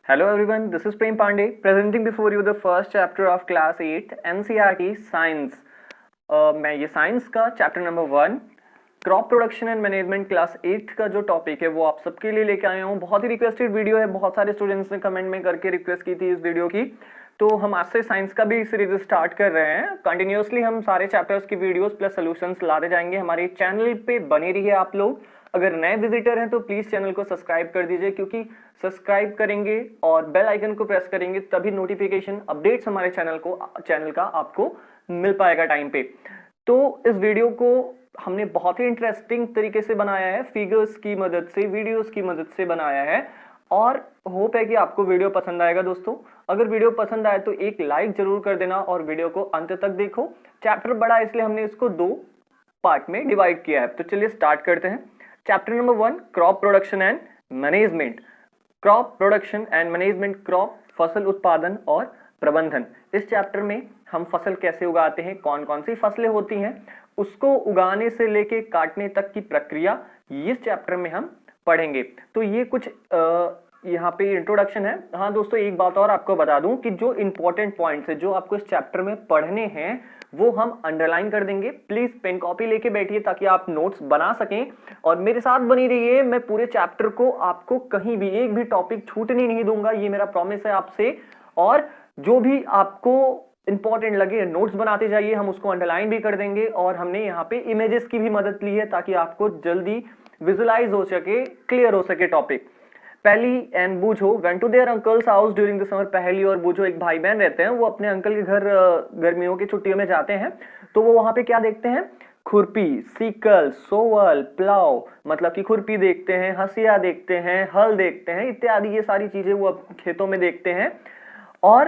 Hello everyone, this is Prem Pandey presenting before you the first chapter of class 8 NCERT Science। मैं ये science का chapter number 1 crop production and management class 8 का जो topic है वो आप सबके लिए लेके आया हूँ। बहुत ही रिक्वेस्टेड वीडियो है, बहुत सारे स्टूडेंट्स ने कमेंट में करके रिक्वेस्ट की थी इस वीडियो की, तो हम आज से साइंस का भी सीरीज स्टार्ट कर रहे हैं। कंटिन्यूसली हम सारे चैप्टर्स की वीडियोस प्लस सॉल्यूशंस लाते जाएंगे। हमारे चैनल पे बने रहिए आप लोग। अगर नए विजिटर हैं तो प्लीज चैनल को सब्सक्राइब कर दीजिए, क्योंकि सब्सक्राइब करेंगे और बेल आइकन को प्रेस करेंगे तभी नोटिफिकेशन अपडेट्स हमारे चैनल का आपको मिल पाएगा टाइम पे। तो इस वीडियो को हमने बहुत ही इंटरेस्टिंग तरीके से बनाया है, फिगर्स की मदद से, वीडियोस की मदद से बनाया है, और होप है कि आपको वीडियो पसंद आएगा। दोस्तों अगर वीडियो पसंद आए तो एक लाइक जरूर कर देना और वीडियो को अंत तक देखो। चैप्टर बड़ा है इसलिए हमने इसको 2 पार्ट में डिवाइड किया है। तो चलिए स्टार्ट करते हैं। Chapter number 1 crop production and management. Crop production and management, crop फसल उत्पादन और प्रबंधन। इस चैप्टर में हम फसल कैसे उगाते हैं, कौन कौन सी फसलें होती हैं, उसको उगाने से लेके काटने तक की प्रक्रिया इस चैप्टर में हम पढ़ेंगे। तो ये कुछ यहाँ पे इंट्रोडक्शन है। हाँ दोस्तों, एक बात और आपको बता दूं कि जो इंपॉर्टेंट पॉइंट्स है जो आपको इस चैप्टर में पढ़ने हैं वो हम अंडरलाइन कर देंगे। प्लीज पेन कॉपी लेके बैठिए ताकि आप नोट्स बना सकें और मेरे साथ बनी रहिए। मैं पूरे चैप्टर को आपको कहीं भी एक भी टॉपिक छूटने नहीं दूंगा, ये मेरा प्रॉमिस है आपसे। और जो भी आपको इंपॉर्टेंट लगे नोट्स बनाते जाइए, हम उसको अंडरलाइन भी कर देंगे। और हमने यहाँ पे इमेजेस की भी मदद ली है ताकि आपको जल्दी विजुलाइज हो सके, क्लियर हो सके topic. Paheli and Boojho went to their uncle's house during the summer. Paheli और बूझो एक भाई बहन रहते हैं, वो अपने अंकल के घर गर्मियों की छुट्टियों में जाते हैं। तो वो वहां पे क्या देखते हैं? खुरपी, सीकल, सोवल, प्लाव, मतलब कि खुरपी देखते हैं, हसिया देखते हैं, हल देखते हैं, इत्यादि ये सारी चीजें वो खेतों में देखते हैं। और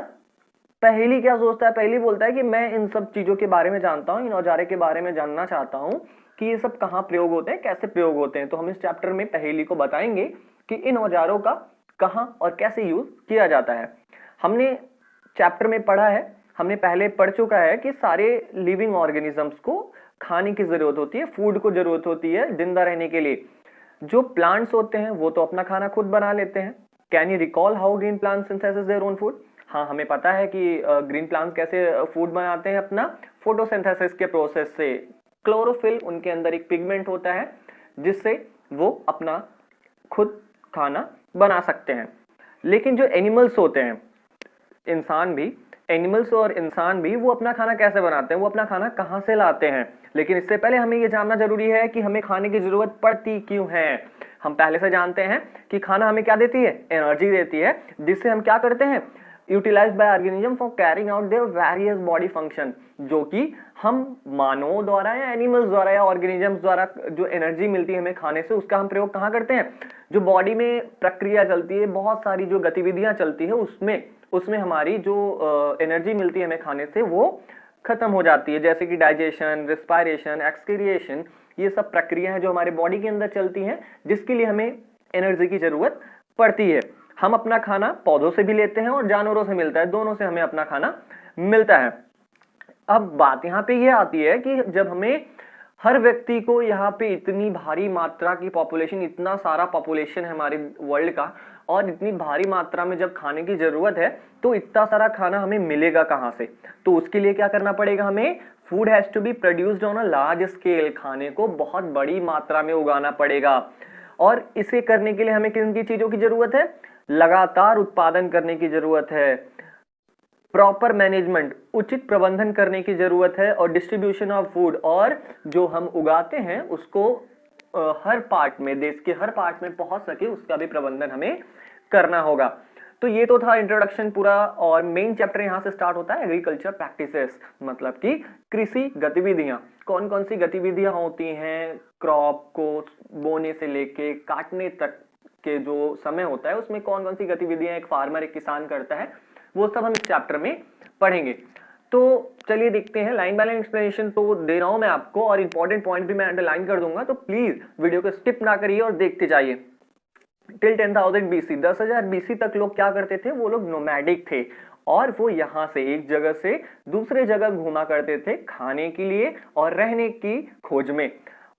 पहली क्या सोचता है? पहली बोलता है कि मैं इन सब चीजों के बारे में जानता हूँ, इन औजारे के बारे में जानना चाहता हूँ कि ये सब कहाँ प्रयोग होते हैं, कैसे प्रयोग होते हैं। तो हम इस चैप्टर में पहली को बताएंगे कि इन औजारों का कहाँ और कैसे यूज किया जाता है। हमने चैप्टर में पढ़ा है, हमने पहले पढ़ चुका है कि सारे लिविंग ऑर्गेनिजम्स को खाने की जरूरत होती है, फूड को जरूरत होती है जिंदा रहने के लिए। जो प्लांट्स होते हैं वो तो अपना खाना खुद बना लेते हैं। Can you recall how green plant synthesis their own food? हाँ, हमें पता है कि ग्रीन प्लांट्स कैसे फूड बनाते हैं अपना फोटोसिंथेसिस के प्रोसेस से। क्लोरोफिल, उनके अंदर एक पिगमेंट होता है जिससे वो अपना खुद खाना बना सकते हैं। लेकिन जो एनिमल्स होते हैं, इंसान भी, एनिमल्स और इंसान भी, वो अपना खाना कैसे बनाते हैं, वो अपना खाना कहाँ से लाते हैं। लेकिन इससे पहले हमें ये जानना जरूरी है कि हमें खाने की जरूरत पड़ती क्यों है। हम पहले से जानते हैं कि खाना हमें क्या देती है? एनर्जी देती है, जिससे हम क्या करते हैं? Utilise by organism for carrying out their various body function. जो कि हम मानव द्वारा या एनिमल्स द्वारा या ऑर्गेनिजम्स द्वारा जो एनर्जी मिलती है हमें खाने से, उसका हम प्रयोग कहाँ करते हैं? जो बॉडी में प्रक्रिया चलती है, बहुत सारी जो गतिविधियां चलती है, उसमें हमारी जो एनर्जी मिलती है हमें खाने से वो खत्म हो जाती है। जैसे कि डाइजेशन, रेस्पिरेशन, एक्सक्रिएशन, ये सब प्रक्रिया है जो हमारे बॉडी के अंदर चलती हैं, जिसके लिए हमें एनर्जी की जरूरत पड़ती है। हम अपना खाना पौधों से भी लेते हैं और जानवरों से मिलता है, दोनों से हमें अपना खाना मिलता है। अब बात यहाँ पे ये आती है कि जब हमें हर व्यक्ति को यहाँ पे इतनी भारी मात्रा की पॉपुलेशन, इतना सारा पॉपुलेशन है हमारे वर्ल्ड का, और इतनी भारी मात्रा में जब खाने की जरूरत है तो इतना सारा खाना हमें मिलेगा कहाँ से? तो उसके लिए क्या करना पड़ेगा हमें? Food has to be produced on a large scale. खाने को बहुत बड़ी मात्रा में उगाना पड़ेगा। और इसे करने के लिए हमें किन की चीजों की जरूरत है? लगातार उत्पादन करने की जरूरत है, प्रॉपर मैनेजमेंट, उचित प्रबंधन करने की जरूरत है, और डिस्ट्रीब्यूशन ऑफ फूड, और जो हम उगाते हैं उसको हर पार्ट में, देश के हर पार्ट में पहुंच सके, उसका भी प्रबंधन हमें करना होगा। तो ये तो था इंट्रोडक्शन पूरा, और मेन चैप्टर यहां से स्टार्ट होता है एग्रीकल्चर प्रैक्टिसेस, मतलब कि कृषि गतिविधियां। कौन कौन सी गतिविधियां होती हैं क्रॉप को बोने से लेके काटने तक के जो समय होता है, उसमें कौन कौन सी गतिविधियां एक फार्मर, एक किसान करता है, वो सब हम इस चैप्टर में पढ़ेंगे। तो चलिए देखते हैं। लाइन बाय लाइन एक्सप्लेनेशन तो दे रहा हूं मैं आपको, और इंपॉर्टेंट पॉइंट भी मैं अंडरलाइन कर दूंगा, तो प्लीज वीडियो को स्किप ना करिए और देखते जाइए। टिल 10,000 BC, 10,000 BC तक लोग क्या करते थे? वो लोग नोमैडिक थे, और वो यहां से एक जगह से दूसरे जगह घूमा करते थे खाने के लिए और रहने की खोज में।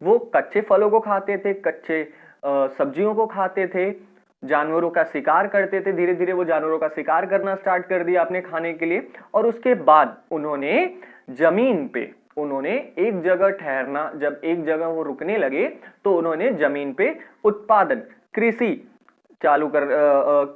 वो कच्चे फलों को खाते थे, कच्चे सब्जियों को खाते थे, जानवरों का शिकार करते थे, धीरे धीरे वो जानवरों का शिकार करना स्टार्ट कर दिया अपने खाने के लिए, और उसके बाद उन्होंने जमीन पे उन्होंने एक जगह ठहरना, जब एक जगह वो रुकने लगे तो उन्होंने जमीन पे उत्पादन, कृषि चालू कर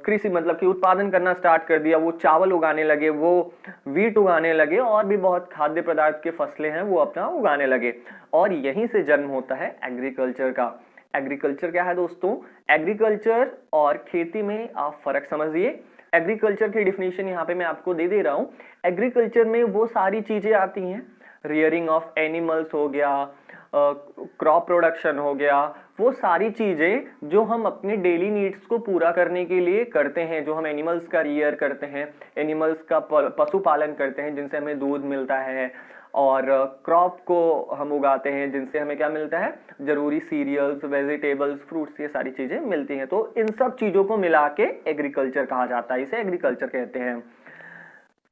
कृषि मतलब कि उत्पादन करना स्टार्ट कर दिया। वो चावल उगाने लगे, वो वीट उगाने लगे, और भी बहुत खाद्य पदार्थ के फसलें हैं वो अपना उगाने लगे, और यहीं से जन्म होता है एग्रीकल्चर का। एग्रीकल्चर क्या है दोस्तों? एग्रीकल्चर और खेती में आप फर्क समझिए। एग्रीकल्चर की डिफिनेशन यहाँ पे मैं आपको दे रहा हूँ। एग्रीकल्चर में वो सारी चीजें आती हैं, रियरिंग ऑफ एनिमल्स हो गया, क्रॉप प्रोडक्शन हो गया, वो सारी चीजें जो हम अपने डेली नीड्स को पूरा करने के लिए करते हैं, जो हम एनिमल्स का रियर करते हैं, एनिमल्स का पशुपालन करते हैं जिनसे हमें दूध मिलता है, और क्रॉप को हम उगाते हैं जिनसे हमें क्या मिलता है, जरूरी सीरियल्स, वेजिटेबल्स, फ्रूट्स, ये सारी चीजें मिलती हैं। तो इन सब चीजों को मिला के एग्रीकल्चर कहा जाता है, इसे एग्रीकल्चर कहते हैं।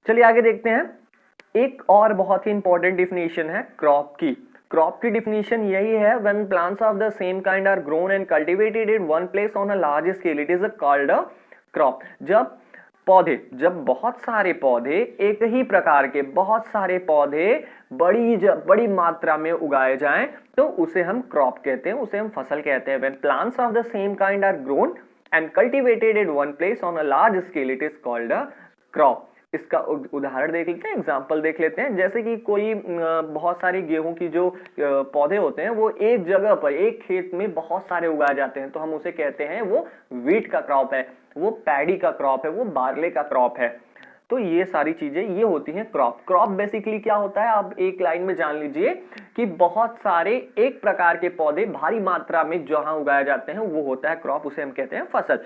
चलिए आगे देखते हैं। एक और बहुत ही इंपॉर्टेंट डिफिनेशन है क्रॉप की। क्रॉप की डिफिनेशन यही है, when plants of the same kind are grown and cultivated in one place on a large scale, it is called a crop. जब बहुत सारे पौधे, एक ही प्रकार के बहुत सारे पौधे बड़ी मात्रा में उगाए जाएं तो उसे हम क्रॉप कहते हैं, उसे हम फसल कहते हैं। When plants of the same kind are grown and cultivated in one place on a large scale, it is called a crop. इसका उदाहरण देख लेते हैं, एग्जाम्पल देख लेते हैं। जैसे कि कोई बहुत सारे गेहूं की जो पौधे होते हैं वो एक जगह पर, एक खेत में बहुत सारे उगाए जाते हैं, तो हम उसे कहते हैं वो वीट का क्रॉप है, वो पैडी का क्रॉप है, वो बार्ले का क्रॉप है। तो ये सारी चीजें ये होती हैं क्रॉप। क्रॉप बेसिकली क्या होता है, आप एक लाइन में जान लीजिए कि बहुत सारे एक प्रकार के पौधे भारी मात्रा में जहां उगाए जाते हैं वो होता है क्रॉप, उसे हम कहते हैं फसल।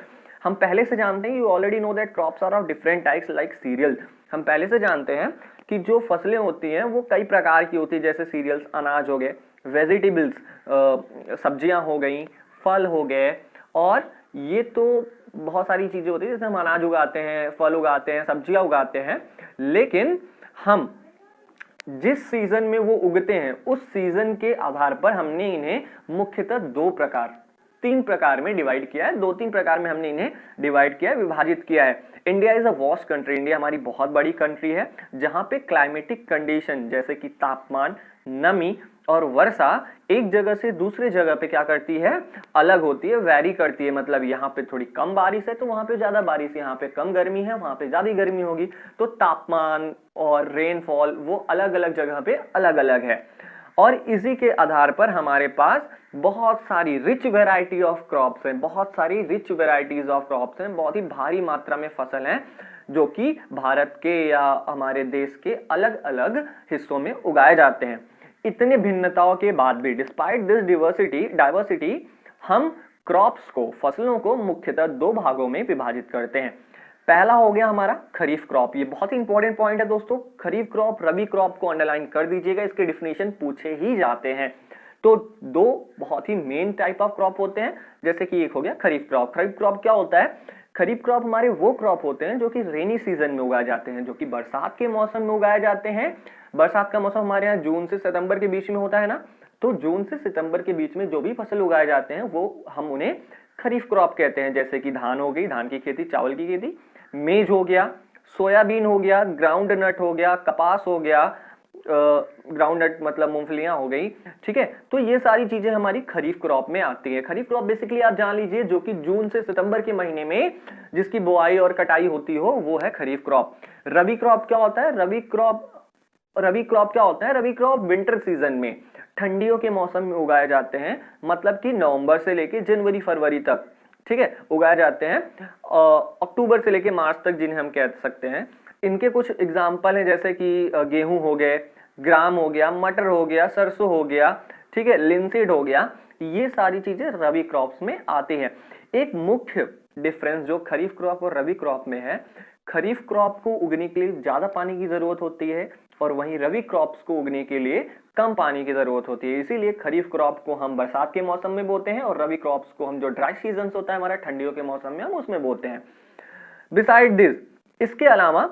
हम पहले से जानते हैं, you already know that crops are of different types like cereal. हम पहले से जानते हैं कि जो फसलें होती हैं वो कई प्रकार की होती है, जैसे सीरियल्स अनाज हो गए, वेजिटेबल्स सब्जियां हो गई, फल हो गए, और ये तो बहुत सारी चीजें होती है जैसे हम अनाज उगाते हैं, फल उगाते हैं, सब्जियां उगाते हैं। लेकिन हम जिस सीजन में वो उगते हैं उस सीजन के आधार पर हमने इन्हें मुख्यतः तीन प्रकार में डिवाइड किया है, 2-3 प्रकार में हमने इन्हें डिवाइड किया है, विभाजित किया है। India is a vast country, India हमारी बहुत बड़ी कंट्री है जहां पे क्लाइमेटिक कंडीशन जैसे कि तापमान, नमी और वर्षा एक जगह से दूसरे जगह पे क्या करती है, अलग होती है, वैरी करती है। मतलब यहाँ पे थोड़ी कम बारिश है तो वहां पे ज्यादा बारिश, यहाँ पे कम गर्मी है वहां पे ज्यादा गर्मी होगी, तो तापमान और रेनफॉल वो अलग अलग जगह पे अलग अलग है। और इसी के आधार पर हमारे पास बहुत सारी रिच वेराइटी ऑफ क्रॉप्स हैं, बहुत सारी रिच वेराइटीज ऑफ क्रॉप्स हैं, बहुत ही भारी मात्रा में फसल हैं जो कि भारत के या हमारे देश के अलग अलग हिस्सों में उगाए जाते हैं। इतने भिन्नताओं के बाद भी, डिस्पाइट दिस डाइवर्सिटी, हम क्रॉप्स को, फसलों को मुख्यतः 2 भागों में विभाजित करते हैं। पहला हो गया हमारा खरीफ क्रॉप। ये बहुत ही इंपॉर्टेंट पॉइंट है दोस्तों, खरीफ क्रॉप, रबी क्रॉप को अंडरलाइन कर दीजिएगा, इसके डिफिनेशन पूछे ही जाते हैं। तो 2 बहुत ही मेन टाइप ऑफ क्रॉप होते हैं, जैसे कि एक हो गया खरीफ क्रॉप। खरीफ क्रॉप क्या होता है? खरीफ क्रॉप हमारे वो क्रॉप होते हैं जो कि रेनी सीजन में उगाए जाते हैं, जो कि बरसात के मौसम में उगाए जाते हैं। बरसात का मौसम हमारे यहाँ जून से सितंबर के बीच में होता है ना, तो जून से सितंबर के बीच में जो भी फसल उगाए जाते हैं वो हम उन्हें खरीफ क्रॉप कहते हैं। जैसे कि धान हो गई, धान की खेती, चावल की खेती, मेज हो गया, सोयाबीन हो गया, ग्राउंड नट हो गया, कपास हो गया, ग्राउंड नट मतलब मूंगफलियां हो गई, ठीक है। तो ये सारी चीजें हमारी खरीफ क्रॉप में आती है। खरीफ क्रॉप बेसिकली आप जान लीजिए जो कि जून से सितंबर के महीने में जिसकी बुआई और कटाई होती हो वो है खरीफ क्रॉप। रबी क्रॉप क्या होता है? रबी क्रॉप क्या होता है? रबी क्रॉप विंटर सीजन में, ठंडियों के मौसम में उगाए जाते हैं, मतलब कि नवंबर से लेके जनवरी फरवरी तक, ठीक है, उगाए जाते हैं। अक्टूबर से लेके मार्च तक जिन्हें हम कह सकते हैं। इनके कुछ एग्जाम्पल हैं, जैसे कि गेहूं हो गए, ग्राम हो गया, मटर हो गया, सरसों हो गया, ठीक है, लिंसीड हो गया। ये सारी चीजें रबी क्रॉप्स में आती हैं। एक मुख्य डिफरेंस जो खरीफ क्रॉप और रबी क्रॉप में है, खरीफ क्रॉप को उगने के लिए ज्यादा पानी की जरूरत होती है और वहीं रबी क्रॉप्स को उगने के लिए कम पानी की जरूरत होती है। इसीलिए खरीफ क्रॉप को हम बरसात के मौसम में बोते हैं और रबी क्रॉप्स को हम, जो ड्राई सीजन होता है हमारा ठंडियों के मौसम में, हम उसमें बोते हैं। बिसाइड दिस, इसके अलावा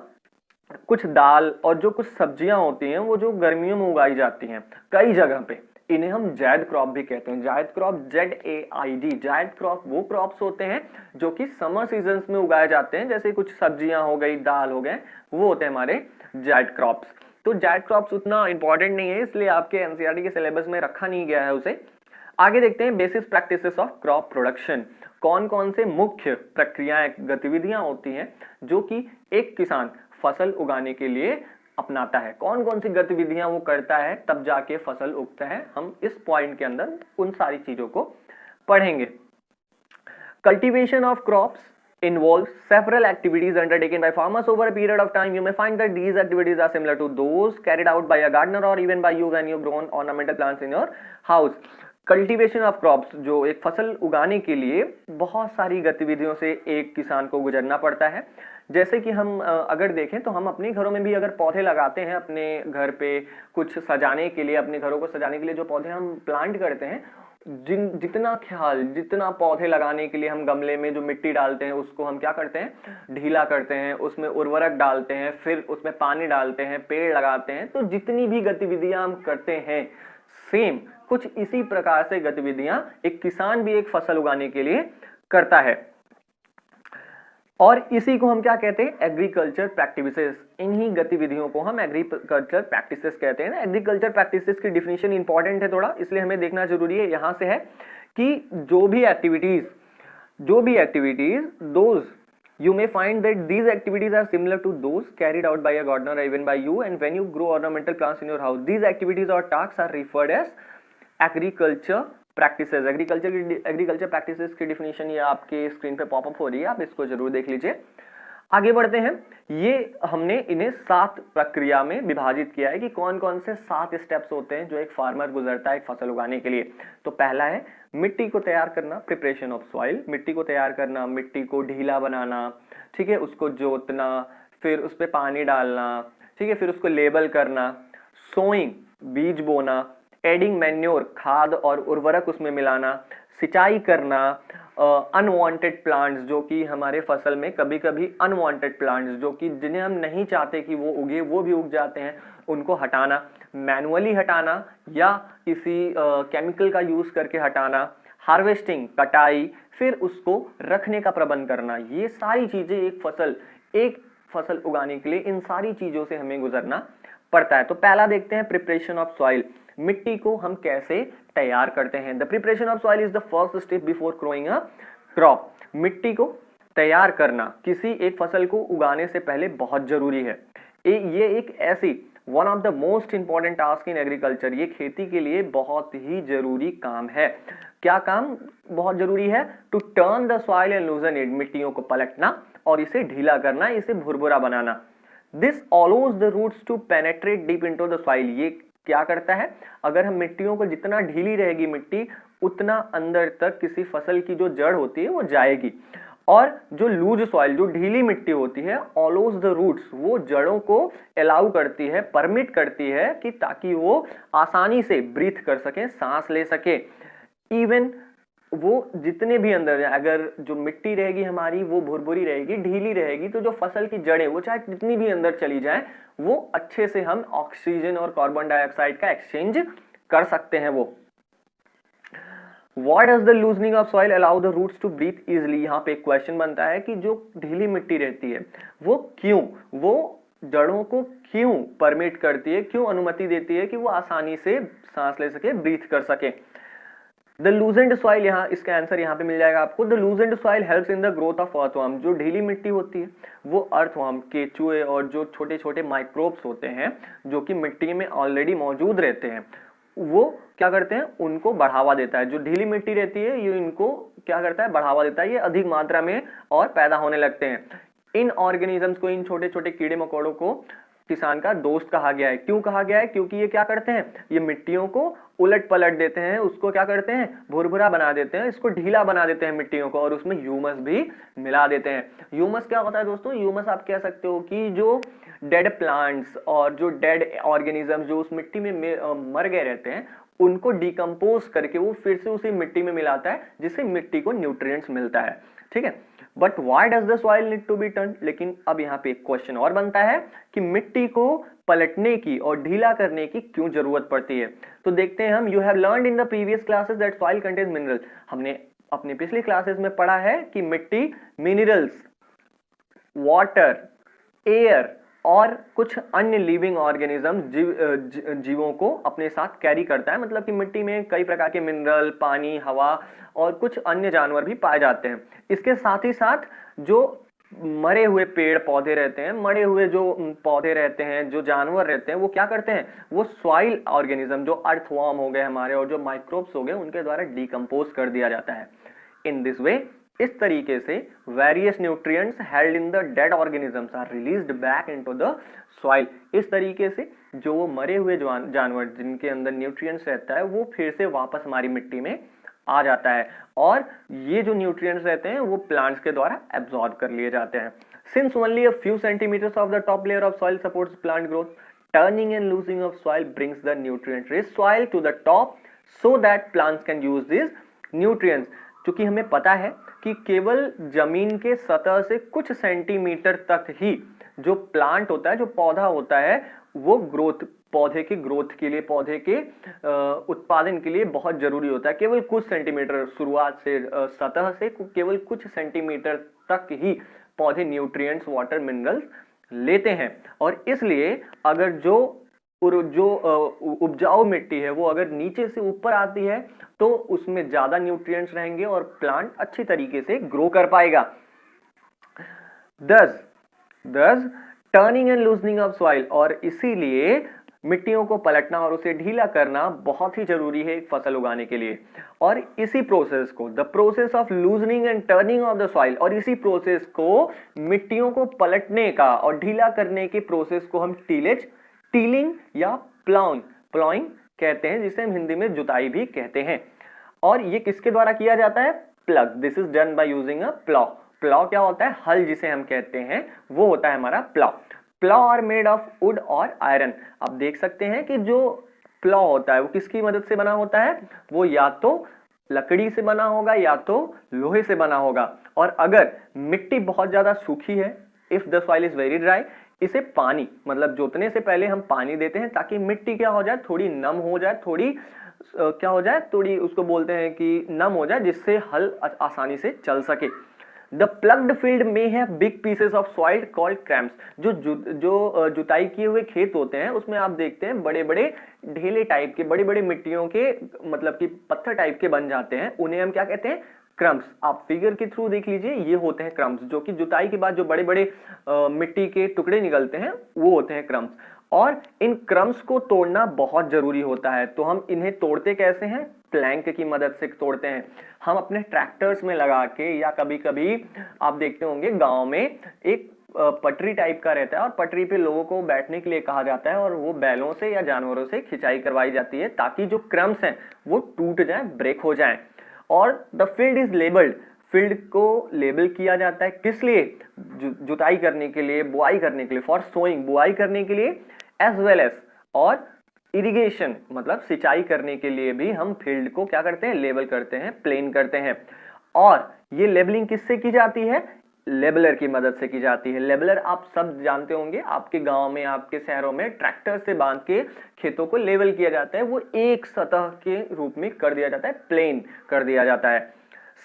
कुछ दाल और जो कुछ सब्जियां होती हैं वो जो गर्मियों में उगाई जाती हैं कई जगह पे, इन्हें हम जायद क्रॉप भी कहते हैं। जायद क्रॉप, ZAID, जायद क्रॉप वो क्रॉप्स होते हैं जो कि समर सीजन्स में उगाए जाते हैं, जैसे कुछ सब्जियां हो गई, दाल हो गए, वो होते हैं हमारे जायद क्रॉप्स। तो जायद क्रॉप्स उतना इंपॉर्टेंट नहीं है, इसलिए आपके एनसीईआरटी के सिलेबस में रखा नहीं गया है उसे। आगे देखते हैं basic practices of crop production. कौन कौन से मुख्य प्रक्रियाएं, गतिविधियां होती हैं जो कि एक किसान फसल उगाने के लिए अपनाता है, कौन कौन सी गतिविधियां वो करता है तब जाके फसल उगता है। हम इस पॉइंट के अंदर उन सारी चीजों को पढ़ेंगे। Cultivation of crops involves several activities undertaken by farmers over a period of time. You may find that these activities are similar to those carried out by a gardener or even by you when you grow ornamental plants in your house. Cultivation of crops, जो एक फसल उगाने के लिए बहुत सारी गतिविधियों से एक किसान को गुजरना पड़ता है। जैसे कि हम अगर देखें तो हम अपने घरों में भी अगर पौधे लगाते हैं, अपने घर पे कुछ सजाने के लिए, अपने घरों को सजाने के लिए जो पौधे हम प्लांट करते हैं, जितना ख्याल, जितना पौधे लगाने के लिए हम गमले में जो मिट्टी डालते हैं उसको हम क्या करते हैं, ढीला करते हैं, उसमें उर्वरक डालते हैं, फिर उसमें पानी डालते हैं, पेड़ लगाते हैं। तो जितनी भी गतिविधियां हम करते हैं, सेम कुछ इसी प्रकार से गतिविधियां एक किसान भी एक फसल उगाने के लिए करता है, और इसी को हम क्या कहते हैं, एग्रीकल्चर प्रैक्टिसेस। इन्हीं गतिविधियों को हम एग्रीकल्चर प्रैक्टिसेस कहते हैं। एग्रीकल्चर प्रैक्टिसेस की डिफिनीशन इंपॉर्टेंट है थोड़ा, इसलिए हमें देखना जरूरी है। यहां से है कि जो भी activities those you may find that these activities are similar to those carried out by a gardener or even by you, and when you grow ornamental plants in your house, these activities or tasks are referred as agriculture practices. Agriculture practices की definition ये आपके screen पे popup हो रही है, आप इसको जरूर देख लीजिए। आगे बढ़ते हैं। ये हमने इन्हें 7 प्रक्रिया में विभाजित किया है कि कौन कौन से 7 स्टेप्स होते हैं जो एक फार्मर गुजरता है एक फसल उगाने के लिए। तो पहला है मिट्टी को तैयार करना, प्रिपरेशन ऑफ सॉइल। मिट्टी को तैयार करना, मिट्टी को ढीला बनाना, ठीक है, उसको जोतना, फिर उस पर पानी डालना, ठीक है, फिर उसको लेबल करना, सोइंग, बीज बोना, एडिंग मैन्योर, खाद और उर्वरक उसमें मिलाना, सिंचाई करना, अनवांटेड प्लांट्स, जो कि हमारे फसल में कभी कभी अनवांटेड प्लांट्स जो कि जिन्हें हम नहीं चाहते कि वो उगे, वो भी उग जाते हैं, उनको हटाना, मैनुअली हटाना या किसी केमिकल का यूज करके हटाना, हार्वेस्टिंग, कटाई, फिर उसको रखने का प्रबंध करना। ये सारी चीजें एक फसल उगाने के लिए इन सारी चीजों से हमें गुजरना पड़ता है। तो पहला देखते हैं प्रिपरेशन ऑफ सॉइल। मिट्टी को हम कैसे तैयार करते हैं। The preparation of soil is the first step before growing a crop. मिट्टी को तैयार करना किसी एक फसल को उगाने से पहले बहुत जरूरी है। ये एक ऐसी one of the most important task in agriculture, ये खेती के लिए बहुत ही जरूरी काम है। क्या काम बहुत जरूरी है? To turn the soil and loosen it, मिट्टियों को पलटना और इसे ढीला करना, इसे भुरभुरा बनाना। This allows the roots to penetrate deep into the soil. ये क्या करता है, अगर हम मिट्टियों को, जितना ढीली रहेगी मिट्टी उतना अंदर तक किसी फसल की जो जड़ होती है वो जाएगी। और जो लूज सॉइल, जो ढीली मिट्टी होती है, अलाउज द रूट्स, वो जड़ों को अलाउ करती है, परमिट करती है कि ताकि वो आसानी से ब्रीथ कर सके, सांस ले सके। इवन वो जितने भी अंदर, अगर जो मिट्टी रहेगी हमारी वो भुरभुरी रहेगी, ढीली रहेगी, तो जो फसल की जड़ें वो चाहे जितनी भी अंदर चली जाए, वो अच्छे से हम ऑक्सीजन और कार्बन डाइऑक्साइड का एक्सचेंज कर सकते हैं। वो What does the loosening of soil allow the roots to breathe easily? यहाँ पे एक क्वेश्चन बनता है कि जो ढीली मिट्टी रहती है वो क्यों, वो जड़ों को क्यों परमिट करती है, क्यों अनुमति देती है कि वो आसानी से सांस ले सके, ब्रीथ कर सके। द लूजेंड सॉइल, यहाँ इसका आंसर यहाँ पे मिल जाएगा आपको। The loosened soil helps in the growth of earthworm. जो ढीली मिट्टी होती है वो अर्थवर्म, केचुए और जो छोटे छोटे माइक्रोब्स होते हैं जो कि मिट्टी में ऑलरेडी मौजूद रहते हैं, वो क्या करते हैं, उनको बढ़ावा देता है। जो ढीली मिट्टी रहती है ये इनको क्या करता है, बढ़ावा देता है, ये अधिक मात्रा में और पैदा होने लगते हैं। इन ऑर्गेनिजम्स को, इन छोटे छोटे कीड़े मकोड़ों को किसान का दोस्त कहा गया है। क्यों कहा गया है? क्योंकि ये क्या करते हैं, ये मिट्टियों को उलट पलट देते हैं, उसको क्या करते हैं, भुरभुरा बना देते हैं, इसको ढीला बना देते हैं मिट्टियों को, और उसमें ह्यूमस भी मिला देते हैं। ह्यूमस क्या होता है दोस्तों? ह्यूमस आप कह सकते हो कि जो डेड प्लांट्स और जो डेड ऑर्गेनिज्म जो उस मिट्टी में मर गए रहते हैं, उनको डिकम्पोज करके वो फिर से उसी मिट्टी में मिलाता है, जिससे मिट्टी को न्यूट्रिएंट्स मिलता है। ठीक है, but why does the soil need to be turned. लेकिन अब यहाँ पे एक क्वेश्चन और बनता है कि मिट्टी को पलटने की और ढीला करने की क्यों जरूरत पड़ती है। तो देखते हैं हम। You have learned in the previous classes that soil contains mineral. हमने अपने पिछली क्लासेस में पढ़ा है कि मिट्टी मिनरल्स, वाटर, एयर और कुछ अन्य लिविंग ऑर्गेनिज्म जीवों को अपने साथ कैरी करता है। मतलब कि मिट्टी में कई प्रकार के मिनरल, पानी, हवा और कुछ अन्य जानवर भी पाए जाते हैं। इसके साथ ही साथ जो मरे हुए पेड़ पौधे रहते हैं, मरे हुए जो पौधे रहते हैं, जो जानवर रहते हैं, वो क्या करते हैं, वो सॉइल ऑर्गेनिज्म, जो अर्थवॉर्म हो गए हमारे और जो माइक्रोब्स हो गए, उनके द्वारा डिकम्पोज कर दिया जाता है। इन दिस वे, इस तरीके से various nutrients held in the dead organisms are released back into the soil. इस तरीके से जो वो मरे हुए जानवर जिनके अंदर न्यूट्रिएंट्स रहता है, वो फिर से वापस हमारी मिट्टी में आ जाता है और ये जो न्यूट्रिएंट्स रहते हैं वो प्लांट्स के द्वारा एब्जॉर्ब कर लिए जाते हैं। Since only a few centimetres of the top layer of soil supports plant growth, turning and loosening of soil brings the nutrient rich soil to the top so that plants can use these nutrients। क्योंकि हमें पता है कि केवल जमीन के सतह से कुछ सेंटीमीटर तक ही जो प्लांट होता है, जो पौधा होता है, वो ग्रोथ, पौधे की ग्रोथ के लिए, पौधे के उत्पादन के लिए बहुत जरूरी होता है। केवल कुछ सेंटीमीटर, शुरुआत से सतह से केवल कुछ सेंटीमीटर तक ही पौधे न्यूट्रिएंट्स, वाटर, मिनरल्स लेते हैं। और इसलिए अगर जो उपजाऊ मिट्टी है वो अगर नीचे से ऊपर आती है तो उसमें ज्यादा न्यूट्रिएंट्स रहेंगे और प्लांट अच्छी तरीके से ग्रो कर पाएगा। दस turning and loosening of soil, और इसीलिए मिट्टियों को पलटना और उसे ढीला करना बहुत ही जरूरी है एक फसल उगाने के लिए। और इसी प्रोसेस को, the process of loosening and turning of the soil, और इसी प्रोसेस को, मिट्टियों को पलटने का और ढीला करने के प्रोसेस को हम टीलेज, टीलिंग या प्लॉइंग कहते हैं, जिसे हम हिंदी में जुताई भी कहते हैं। और ये किसके द्वारा किया जाता है? Plug. This is done by using a plough. Plough क्या होता है? हल जिसे हम कहते हैं, वो होता है हमारा plough. Plough are made of wood और आयरन। आप देख सकते हैं कि जो प्लॉ होता है वो किसकी मदद से बना होता है? वो या तो लकड़ी से बना होगा या तो लोहे से बना होगा। और अगर मिट्टी बहुत ज्यादा सूखी है, if the soil is very dry, इसे पानी, मतलब जोतने से पहले हम पानी देते हैं ताकि मिट्टी क्या हो जाए, थोड़ी नम हो जाए, थोड़ी क्या हो जाए, थोड़ी उसको बोलते हैं कि नम हो जाए, जिससे हल आसानी से चल सके। The plugged field may have big pieces of soil called cramps। जो जुताई किए हुए खेत होते हैं उसमें आप देखते हैं बड़े बड़े ढेले टाइप के, बड़ी बड़ी मिट्टियों के, मतलब कि पत्थर टाइप के बन जाते हैं, उन्हें हम क्या कहते हैं? क्रम्स। आप फिगर के थ्रू देख लीजिए, ये होते हैं क्रम्स, जो कि जुताई के बाद जो बड़े बड़े मिट्टी के टुकड़े निकलते हैं वो होते हैं क्रम्स। और इन क्रम्स को तोड़ना बहुत जरूरी होता है। तो हम इन्हें तोड़ते कैसे हैं? प्लैंक की मदद से तोड़ते हैं। हम अपने ट्रैक्टर्स में लगा के, या कभी कभी आप देखते होंगे गांव में एक पटरी टाइप का रहता है और पटरी पे लोगों को बैठने के लिए कहा जाता है और वो बैलों से या जानवरों से खिंचाई करवाई जाती है ताकि जो क्रम्स हैं वो टूट जाएं, ब्रेक हो जाएं। और the field is labelled. Field को लेबल किया जाता है किस लिए? जुताई करने के लिए, बुआई करने के लिए, फॉर सोइंग, बुआई करने के लिए, एज वेल एज, और इरिगेशन मतलब सिंचाई करने के लिए भी हम फील्ड को क्या करते हैं? लेबल करते हैं, प्लेन करते हैं। और ये लेबलिंग किससे की जाती है? लेबलर की मदद से की जाती है। लेबलर आप सब जानते होंगे, आपके गांव में, आपके शहरों में ट्रैक्टर से बांध के खेतों को लेवल किया जाता है, वो एक सतह के रूप में कर दिया जाता है, प्लेन कर दिया जाता है।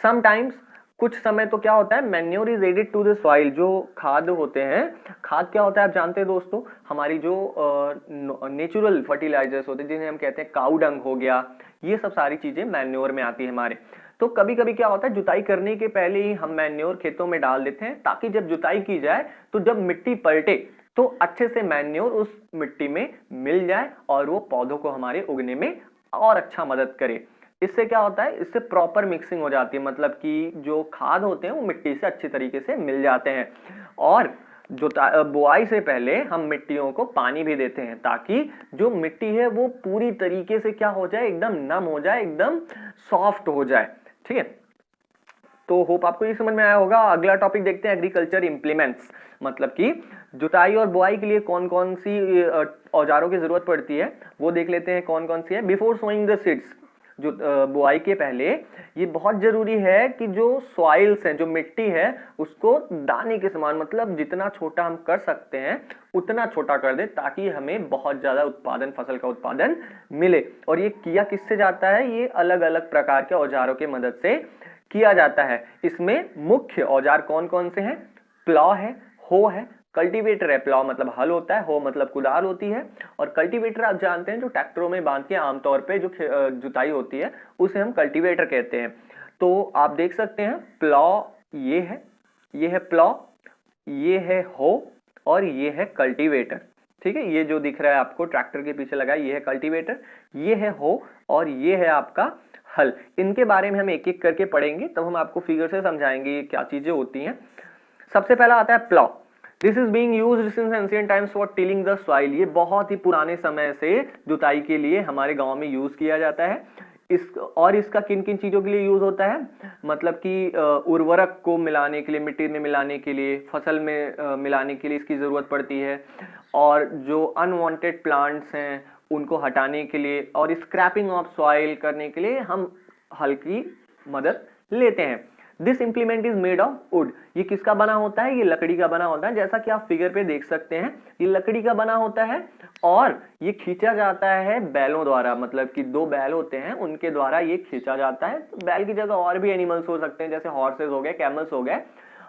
समटाइम्स, कुछ समय तो क्या होता है? Manure is added to the soil. जो खाद होते हैं, खाद क्या होता है आप जानते हैं दोस्तों? हमारी जो नेचुरल फर्टिलाइजर्स होते हैं, जिन्हें हम कहते हैं काऊ डंग हो गया, ये सब सारी चीजें मैन्योर में आती है हमारे। तो कभी कभी क्या होता है, जुताई करने के पहले ही हम मैन्योर खेतों में डाल देते हैं ताकि जब जुताई की जाए तो जब मिट्टी पलटे तो अच्छे से मैन्योर उस मिट्टी में मिल जाए और वो पौधों को हमारे उगने में और अच्छा मदद करे। इससे क्या होता है? इससे प्रॉपर मिक्सिंग हो जाती है, मतलब कि जो खाद होते हैं वो मिट्टी से अच्छी तरीके से मिल जाते हैं। और जो बुआई से पहले हम मिट्टियों को पानी भी देते हैं ताकि जो मिट्टी है वो पूरी तरीके से क्या हो जाए? एकदम नम हो जाए, एकदम सॉफ्ट हो जाए। ठीक है, तो होप आपको ये समझ में आया होगा। अगला टॉपिक देखते हैं, एग्रीकल्चर इंप्लीमेंट्स। मतलब कि जुताई और बुआई के लिए कौन कौन सी औजारों की जरूरत पड़ती है वो देख लेते हैं, कौन कौन सी है। बिफोर सोइंग द सीड्स, जो बुआई के पहले ये बहुत जरूरी है कि जो सॉइल्स हैं, जो मिट्टी है, उसको दाने के समान, मतलब जितना छोटा हम कर सकते हैं उतना छोटा कर दे, ताकि हमें बहुत ज्यादा उत्पादन, फसल का उत्पादन मिले। और ये किया किससे जाता है? ये अलग अलग प्रकार के औजारों की मदद से किया जाता है। इसमें मुख्य औजार कौन कौन से हैं? प्लाव है, हो है, कल्टीवेटर है। प्लाव मतलब हल होता है, हो मतलब कुदाल होती है, और कल्टीवेटर आप जानते हैं जो ट्रैक्टरों में बांध के आमतौर पे जो जुताई होती है उसे हम कल्टीवेटर कहते हैं। तो आप देख सकते हैं प्लाव ये है प्लाव, ये है हो, और ये है कल्टीवेटर। ठीक है, ये जो दिख रहा है आपको ट्रैक्टर के पीछे लगा है, ये है कल्टीवेटर, ये है हो, और ये है आपका हल। इनके बारे में हम एक एक करके पढ़ेंगे, तब हम आपको फिगर से समझाएंगे ये क्या चीजें होती हैं। सबसे पहला आता है plough. This is being used since ancient times for tilling the soil. ये बहुत ही पुराने समय से जुताई के लिए हमारे गांव में यूज किया जाता है। इसका किन किन चीजों के लिए यूज होता है? मतलब कि उर्वरक को मिलाने के लिए, मिट्टी में मिलाने के लिए, फसल में मिलाने के लिए इसकी जरूरत पड़ती है, और जो अनवांटेड प्लांट्स हैं उनको हटाने के लिए, और स्क्रैपिंग ऑफ सॉइल करने के लिए हम हल की मदद लेते हैं। This implement is made of would. ये किसका बना होता है? ये लकड़ी का बना होता है। जैसा कि आप फिगर पे देख सकते हैं, ये लकड़ी का बना होता है, और ये खींचा जाता है बैलों द्वारा, मतलब कि 2 बैल होते हैं उनके द्वारा ये खींचा जाता है। तो बैल की जगह और भी एनिमल्स हो सकते हैं, जैसे हॉर्सेस हो गए, कैमल्स हो गए।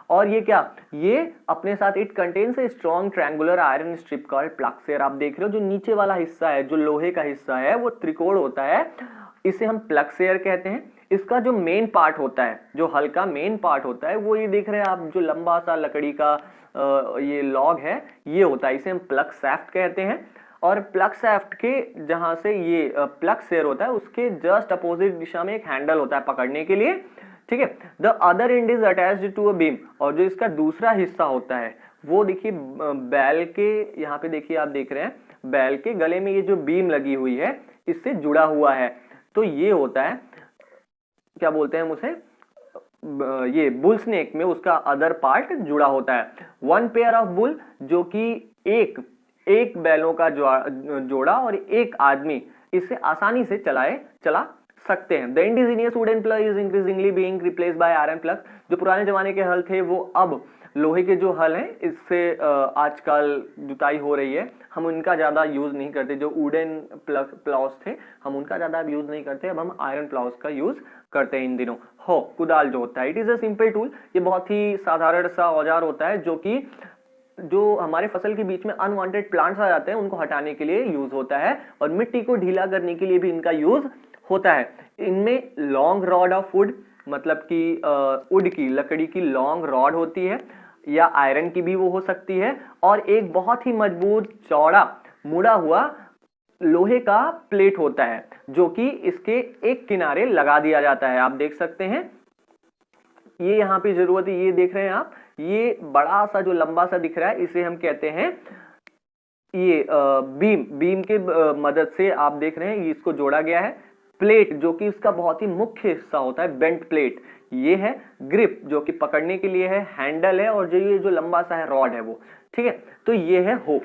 और ये क्या, ये अपने साथ it contains a strong triangular iron strip called ploughshare. आप देख रहे हो जो नीचे वाला हिस्सा है, जो लोहे का हिस्सा है, वो त्रिकोण होता है, इसे हम प्लक्सेर कहते हैं। इसका जो मेन पार्ट होता है, जो हल का मेन पार्ट होता है, वो ये देख रहे हैं आप, जो लंबा सा लकड़ी का ये लॉग है, ये होता है, इसे हम प्लग सैफ्ट कहते हैं। और प्लग सैफ्ट के जहां से ये प्लक्सेर होता है, उसके जस्ट अपोजिट दिशा में एक हैंडल होता है पकड़ने के लिए। ठीक है, the other end is attached to a beam. और जो इसका दूसरा हिस्सा होता है वो देखिए बैल के, यहाँ पे देखिए आप देख रहे हैं बैल के गले में ये जो बीम लगी हुई है इससे जुड़ा हुआ है। तो ये होता है, क्या बोलते हैं उसे, ये बुल स्नेक में उसका अदर पार्ट जुड़ा होता है। 1 पेयर ऑफ बुल, जो कि एक बैलों का जोड़ा और एक आदमी इसे आसानी से चला सकते हैं। The indigenous wooden plug is increasingly being replaced by iron plug. जो पुराने जमाने के हल थे वो अब लोहे के जो हल हैं, इससे आजकल जुताई हो रही है, हम उनका ज्यादा यूज नहीं करते। जो वुडन प्लाउस थे हम उनका ज्यादा यूज नहीं करते, अब हम आयरन प्लाउस का यूज करते हैं इन दिनों। हो, कुदाल जो होता है, it is a simple tool. ये बहुत ही साधारण सा औजार होता है, जो कि जो हमारे फसल के बीच में अनवांटेड प्लांट्स आ जाते हैं उनको हटाने के लिए यूज होता है, और मिट्टी को ढीला करने के लिए भी इनका यूज होता है। इनमें लॉन्ग रॉड ऑफ वुड, मतलब कि वुड की, लकड़ी की लॉन्ग रॉड होती है, या आयरन की भी वो हो सकती है, और एक बहुत ही मजबूत चौड़ा मुड़ा हुआ लोहे का प्लेट होता है, जो कि इसके एक किनारे लगा दिया जाता है। आप देख सकते हैं ये यहाँ पे जरूरत है, ये देख रहे हैं आप, ये बड़ा सा जो लंबा सा दिख रहा है इसे हम कहते हैं ये बीम के मदद से आप देख रहे हैं इसको जोड़ा गया है। प्लेट जो कि इसका बहुत ही मुख्य हिस्सा होता है, बेंट प्लेट, ये है। ग्रिप जो कि पकड़ने के लिए है, हैंडल है, और जो ये जो लंबा सा है रॉड है वो। ठीक है, तो ये है हो,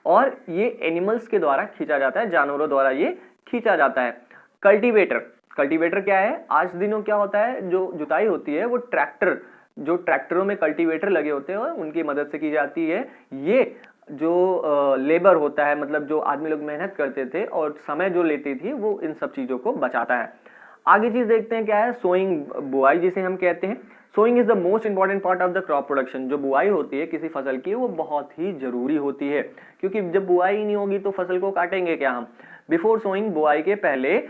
और ये एनिमल्स के द्वारा खींचा जाता है, जानवरों द्वारा ये खींचा जाता है। कल्टीवेटर क्या है? आज दिनों क्या होता है, जो जुताई होती है वो जो ट्रैक्टरों में कल्टीवेटर लगे होते हैं उनकी मदद से की जाती है। ये जो लेबर होता है, मतलब जो आदमी लोग मेहनत करते थे और समय जो लेती थी, वो इन सब चीजों को बचाता है। आगे चीज देखते हैं क्या है, सोइंग, बुआई जिसे हम कहते हैं। Sowing is the most important part of the crop production. जो बुआई होती है किसी फसल की, वो बहुत ही जरूरी होती है, क्योंकि जब बुआई नहीं होगी तो फसल को काटेंगे क्या हम। बिफोर सोइंग, बुआई के पहले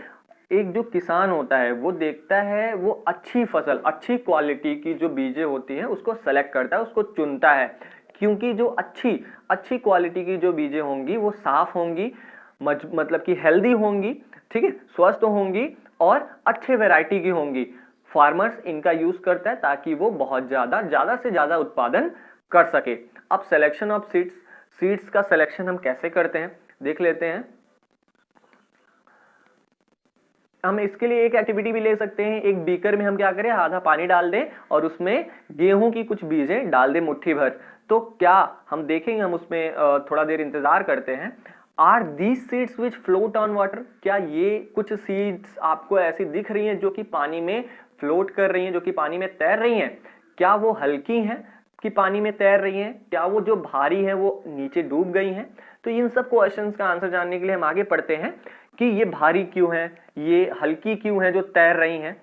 एक जो किसान होता है वो देखता है, वो अच्छी फसल, अच्छी क्वालिटी की जो बीजें होती हैं उसको सेलेक्ट करता है, उसको चुनता है, क्योंकि जो अच्छी क्वालिटी की जो बीजें होंगी वो साफ होंगी, मतलब कि हेल्दी होंगी, ठीक है, स्वस्थ होंगी, और अच्छे वैरायटी की होंगी। फार्मर्स इनका यूज करता है ताकि वो बहुत ज्यादा से ज्यादा उत्पादन कर सके। अब सिलेक्शन ऑफ सीड्स का सिलेक्शन हम कैसे करते हैं देख लेते हैं। हम इसके लिए एक एक्टिविटी भी ले सकते हैं। एक बीकर में हम क्या करें, आधा पानी डाल दें और उसमें गेहूं की कुछ बीजें डाल दें, मुट्ठी भर। तो क्या हम देखेंगे, हम उसमें थोड़ा देर इंतजार करते हैं, are these seeds which float on water, क्या ये कुछ सीड्स आपको ऐसी दिख रही हैं जो कि पानी में फ्लोट कर रही हैं, जो कि पानी में तैर रही हैं? क्या वो हल्की हैं कि पानी में तैर रही हैं? क्या वो जो भारी हैं वो नीचे डूब गई हैं? तो इन सब क्वेश्चंस का आंसर जानने के लिए हम आगे पढ़ते हैं कि ये भारी क्यों हैं, ये हल्की क्यों हैं जो तैर रही हैं।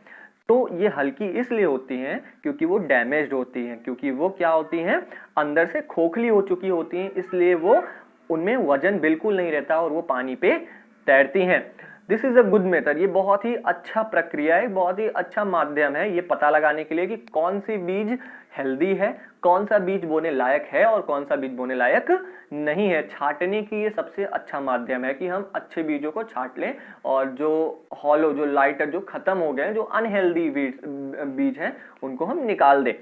तो ये हल्की इसलिए होती हैं क्योंकि वो डैमेज्ड होती हैं, क्योंकि वो क्या होती हैं, अंदर से खोखली हो चुकी होती हैं, इसलिए वो उनमें वजन बिल्कुल नहीं रहता और वो पानी पे तैरती हैं। This is a good method, ये बहुत ही अच्छा प्रक्रिया है, बहुत ही अच्छा माध्यम है ये पता लगाने के लिए कि कौन सी बीज हेल्दी है, कौन सा बीज बोने लायक है और कौन सा बीज बोने लायक नहीं है। छांटने की ये सबसे अच्छा माध्यम है कि हम अच्छे बीजों को छांट लें और जो हॉलो, जो लाइटर, जो खत्म हो गए, जो अनहेल्दी बीज हैं उनको हम निकाल दें।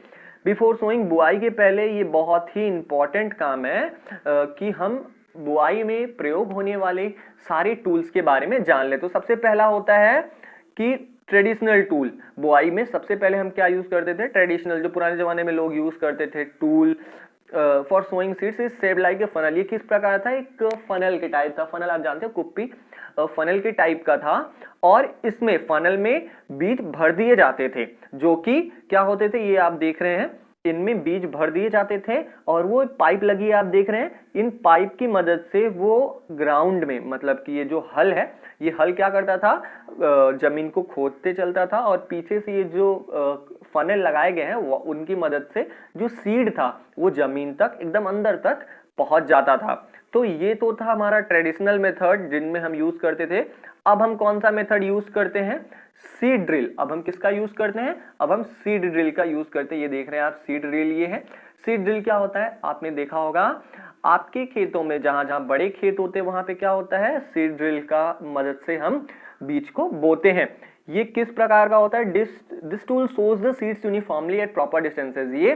बिफोर सोइंग, बुआई के पहले ये बहुत ही इंपॉर्टेंट काम है कि हम बुआई में प्रयोग होने वाले सारे टूल्स के बारे में जान ले। तो सबसे पहला होता है कि ट्रेडिशनल टूल। बुआई में सबसे पहले हम क्या यूज करते थे? ट्रेडिशनल, जो पुराने जमाने में लोग यूज करते थे tool for sowing seeds is shaped like a funnel. ये किस प्रकार था? एक फनल के टाइप था। फनल आप जानते हो, कुप्पी, फनल के टाइप का था और इसमें फनल में बीज भर दिए जाते थे, जो कि क्या होते थे, ये आप देख रहे हैं, इनमें बीज भर दिए जाते थे और वो पाइप लगी है, आप देख रहे हैं, इन पाइप की मदद से वो ग्राउंड में, मतलब कि ये जो हल है, ये हल क्या करता था, जमीन को खोदते चलता था और पीछे से ये जो फनल लगाए गए हैं उनकी मदद से जो सीड था वो जमीन तक, एकदम अंदर तक पहुंच जाता था। तो ये तो था हमारा ट्रेडिशनल मेथड जिनमें हम यूज करते थे। अब हम कौन सा मेथड यूज करते हैं? Seed drill. अब हम किसका यूज करते हैं? अब हम सीड ड्रिल का यूज करते हैं। ये देख रहे हैं आप, सीड ड्रिल ये है। सीड ड्रिल क्या होता है? आपने देखा होगा आपके खेतों में, जहां जहां बड़े खेत होते हैं वहां पे क्या होता है, सीड ड्रिल का मदद से हम बीज को बोते हैं। ये किस प्रकार का होता है? This tool shows the seeds uniformly eight proper distances. ये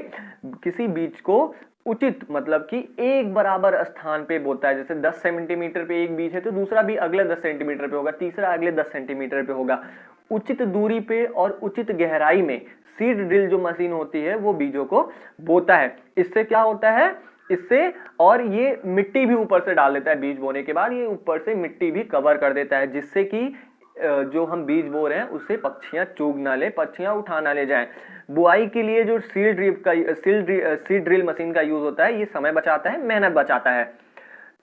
किसी बीज को उचित, मतलब कि एक बराबर स्थान पे बोता है। जैसे 10 सेंटीमीटर पे एक बीज है तो दूसरा भी अगले 10 सेंटीमीटर पे होगा, तीसरा अगले 10 सेंटीमीटर पे होगा। उचित दूरी पे और उचित गहराई में सीड ड्रिल जो मशीन होती है वो बीजों को बोता है। इससे क्या होता है? इससे, और ये मिट्टी भी ऊपर से डाल देता है बीज बोने के बाद, ये ऊपर से मिट्टी भी कवर कर देता है, जिससे कि जो हम बीज बो रहे हैं उससे पक्षियां चुग ना ले, पक्षियां उठा ना ले जाएं। बुआई के लिए जो सीड ड्रिल मशीन का यूज होता है, ये समय बचाता है, मेहनत बचाता है।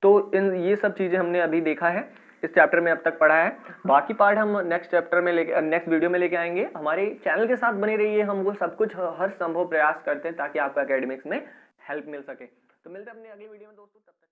तो ये सब चीजें हमने अभी देखा है, इस चैप्टर में अब तक पढ़ा है। बाकी पार्ट हम नेक्स्ट वीडियो में लेके आएंगे। हमारे चैनल के साथ बने रहिए, हम वो सब कुछ हर संभव प्रयास करते हैं ताकि आपको एकेडमिक्स में हेल्प मिल सके। तो मिलते हैं अपने अगली वीडियो में दोस्तों, तब तक।